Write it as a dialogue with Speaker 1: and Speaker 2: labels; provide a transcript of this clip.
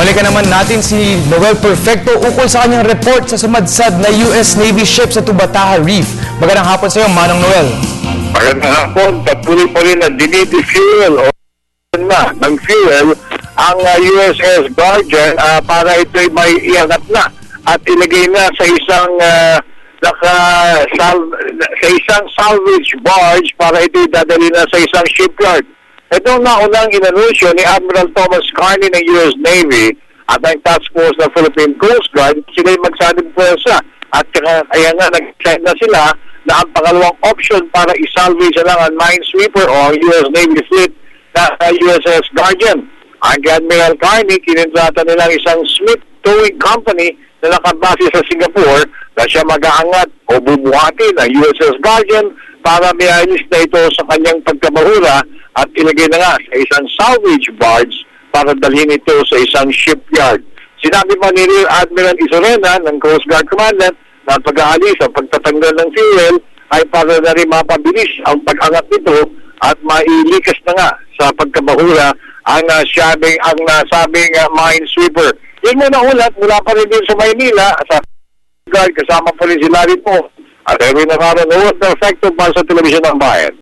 Speaker 1: Balikan naman natin si Noel Perfecto ukol sa kanyang report sa sumadsad na US Navy ship sa Tubataha Reef. Magandang hapon sa iyo, Manong Noel.
Speaker 2: Magandang hapon, patuloy pa rin na dinidi-fuel o ng fuel ang USS Guardian para ito'y may iangat na at ilagay na sa isang salvage barge para ito'y dadali na sa isang shipyard. Itong naunang inanunsyo ni Admiral Thomas Carney ng US Navy at ang task force ng Philippine Coast Guard, sila'y magsanib pwersa at kaya nga nag-decide na sila na ang pangalawang option para isalvage na lang ang minesweeper o ang US Navy fleet na USS Guardian. Ang Admiral Carney, kinindrata nilang isang Smith Towing Company na nakabase sa Singapore na siya mag-aangat o bubuhati ng USS Guardian para may alis na ito sa kanyang pagkabahura at ilagay na nga sa isang salvage barge para dalhin ito sa isang shipyard. Sinabi pa ni Rear Admiral Isorena ng Coast Guard Commandant na ang pag-aalis at pagtatanggal ng fuel ay para na rin mapabilis ang pag-angat nito at mailikas na nga sa pagkabahura ang nasabing minesweeper. Yun muna ulat mula pa rin din sa Maynila sa Guard kasama po rin si Larry po at Erwin Navarro, Noel Perfecto para sa Telebisyon ng Bayan.